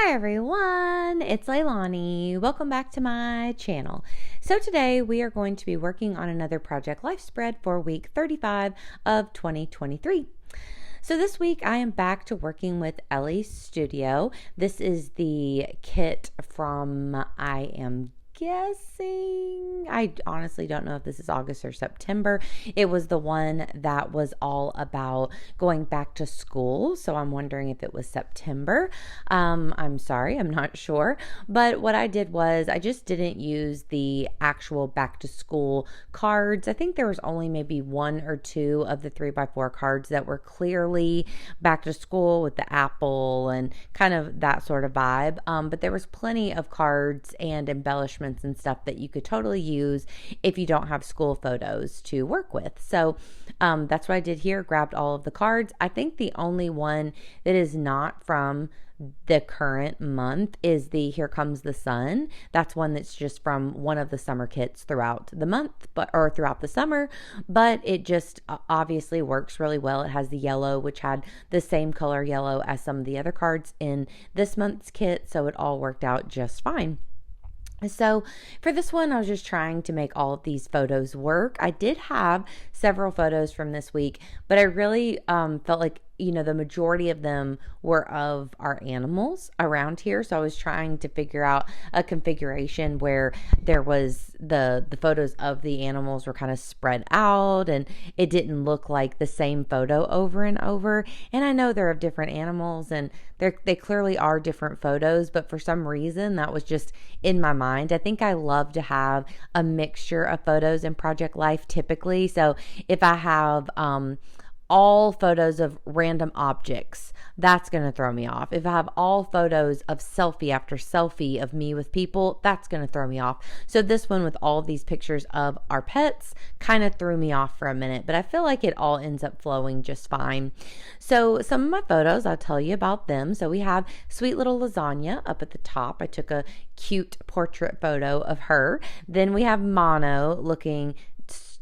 Hi everyone, it's Leilani. Welcome back to my channel. So today we are going to be working on another Project Life spread for week 35 of 2023. So this week I am back to working with Ellie's Studio. This is the kit from, I am guessing, I honestly don't know if this is August or September. It was the one that was all about going back to school, so I'm wondering if it was September. I'm sorry, I'm not sure, but what I did was I just didn't use the actual back to school cards. I think there was only maybe one or two of the 3x4 cards that were clearly back to school with the apple and kind of that sort of vibe, but there was plenty of cards and embellishments and stuff that you could totally use if you don't have school photos to work with. So that's what I did here, grabbed all of the cards. I think the only one that is not from the current month is the Here Comes the Sun. That's one that's just from one of the summer kits throughout the month, or throughout the summer, but it just obviously works really well. It has the yellow, which had the same color yellow as some of the other cards in this month's kit, so it all worked out just fine. So for this one, I was just trying to make all of these photos work. I did have several photos from this week, but I really felt like, the majority of them were of our animals around here. So I was trying to figure out a configuration where there was the photos of the animals were kind of spread out and it didn't look like the same photo over and over. And I know they're of different animals and they clearly are different photos, but for some reason that was just in my mind. I think I love to have a mixture of photos in Project Life typically. So if I have all photos of random objects, that's going to throw me off. If I have all photos of selfie after selfie of me with people, that's going to throw me off. So this one with all of these pictures of our pets kind of threw me off for a minute, but I feel like it all ends up flowing just fine. So some of my photos, I'll tell you about them. So we have sweet little Lasagna up at the top. I took a cute portrait photo of her. Then we have Mono looking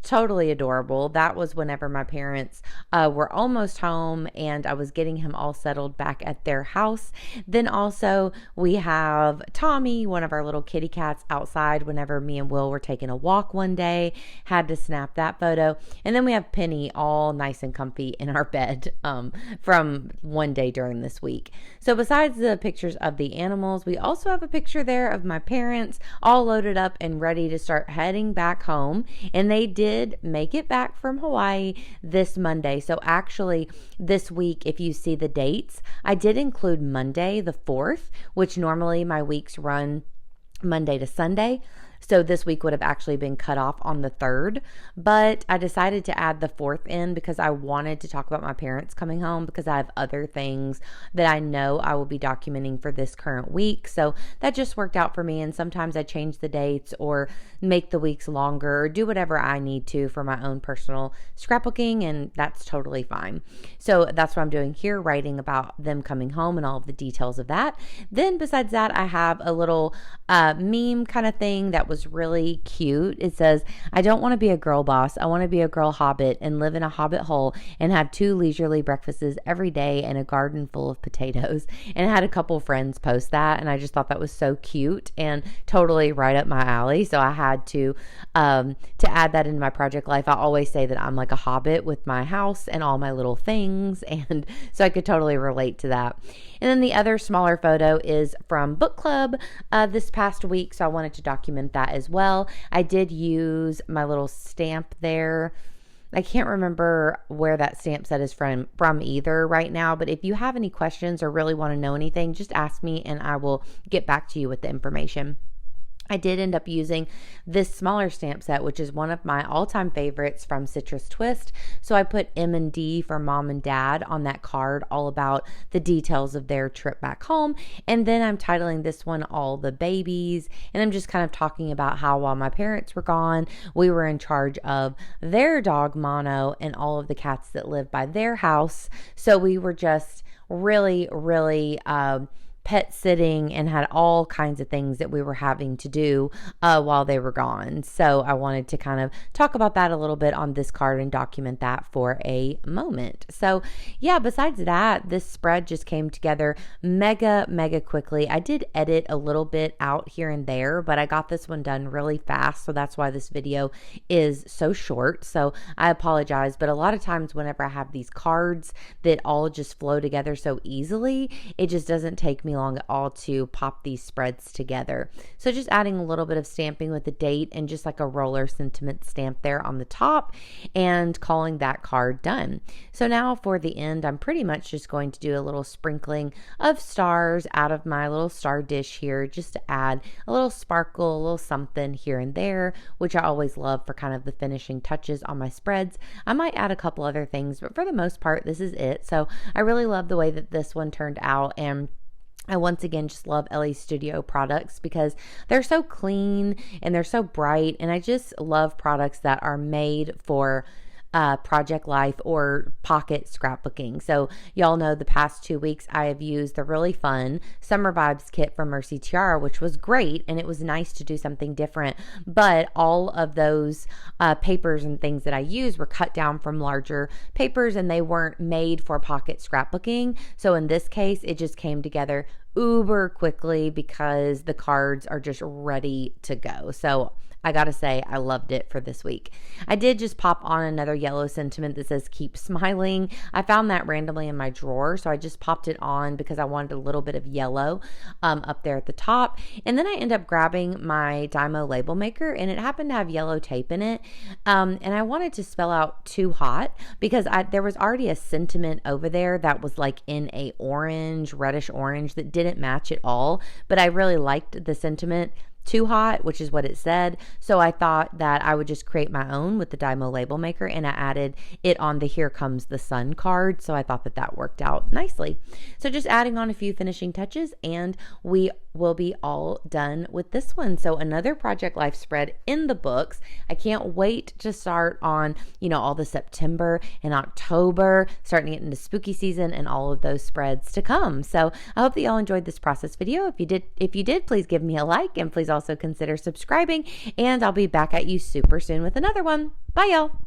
totally adorable. That was whenever my parents were almost home and I was getting him all settled back at their house. Then also we have Tommy, one of our little kitty cats, outside whenever me and Will were taking a walk one day. Had to snap that photo. And then we have Penny all nice and comfy in our bed from one day during this week. So besides the pictures of the animals, we also have a picture there of my parents all loaded up and ready to start heading back home. And they did make it back from Hawaii this Monday. So actually this week, if you see the dates, I did include Monday the 4th, which normally my weeks run Monday to Sunday. So this week would have actually been cut off on the 3rd, but I decided to add the 4th in because I wanted to talk about my parents coming home because I have other things that I know I will be documenting for this current week. So that just worked out for me. And sometimes I change the dates or make the weeks longer or do whatever I need to for my own personal scrapbooking, and that's totally fine. So that's what I'm doing here, writing about them coming home and all of the details of that. Then besides that, I have a little meme kind of thing that was really cute. It says, I don't want to be a girl boss. I want to be a girl hobbit and live in a hobbit hole and have 2 leisurely breakfasts every day and a garden full of potatoes. And I had a couple friends post that, and I just thought that was so cute and totally right up my alley. So I had to add that into my Project Life. I always say that I'm like a hobbit with my house and all my little things, and so I could totally relate to that. And then the other smaller photo is from book club this past week, so I wanted to document that as well. I did use my little stamp there. I can't remember where that stamp set is from either right now, but if you have any questions or really want to know anything, just ask me and I will get back to you with the information. I did end up using this smaller stamp set, which is one of my all-time favorites from Citrus Twist. So I put M&D for mom and dad on that card, all about the details of their trip back home. And then I'm titling this one All the Babies. And I'm just kind of talking about how while my parents were gone, we were in charge of their dog Mono and all of the cats that live by their house. So we were just really pet sitting and had all kinds of things that we were having to do while they were gone. So I wanted to kind of talk about that a little bit on this card and document that for a moment. So yeah, besides that, this spread just came together mega quickly. I did edit a little bit out here and there, but I got this one done really fast. So that's why this video is so short. So I apologize, but a lot of times whenever I have these cards that all just flow together so easily, it just doesn't take me long at all to pop these spreads together. So just adding a little bit of stamping with the date and just like a roller sentiment stamp there on the top and calling that card done. So now for the end, I'm pretty much just going to do a little sprinkling of stars out of my little star dish here, just to add a little sparkle, a little something here and there, which I always love for kind of the finishing touches on my spreads. I might add a couple other things, but for the most part, this is it. So I really love the way that this one turned out, and I once again just love LA Studio products because they're so clean and they're so bright, and I just love products that are made for project life or pocket scrapbooking. So y'all know the past 2 weeks I have used the really fun Summer Vibes kit from Mercy Tiara, which was great, and it was nice to do something different, but all of those papers and things that I used were cut down from larger papers and they weren't made for pocket scrapbooking. So in this case, it just came together uber quickly because the cards are just ready to go. So I gotta say, I loved it for this week. I did just pop on another yellow sentiment that says keep smiling. I found that randomly in my drawer, so I just popped it on because I wanted a little bit of yellow up there at the top. And then I ended up grabbing my Dymo label maker, and it happened to have yellow tape in it. And I wanted to spell out too hot because there was already a sentiment over there that was like in a orange, reddish orange that didn't match at all. But I really liked the sentiment too hot, which is what it said. So I thought that I would just create my own with the Dymo label maker, and I added it on the Here Comes the Sun card. So I thought that that worked out nicely. So just adding on a few finishing touches and we will be all done with this one. So another Project Life spread in the books. I can't wait to start on, all the September and October, starting to get into spooky season and all of those spreads to come. So I hope that y'all enjoyed this process video. If you did, please give me a like, and please also consider subscribing, and I'll be back at you super soon with another one. Bye y'all.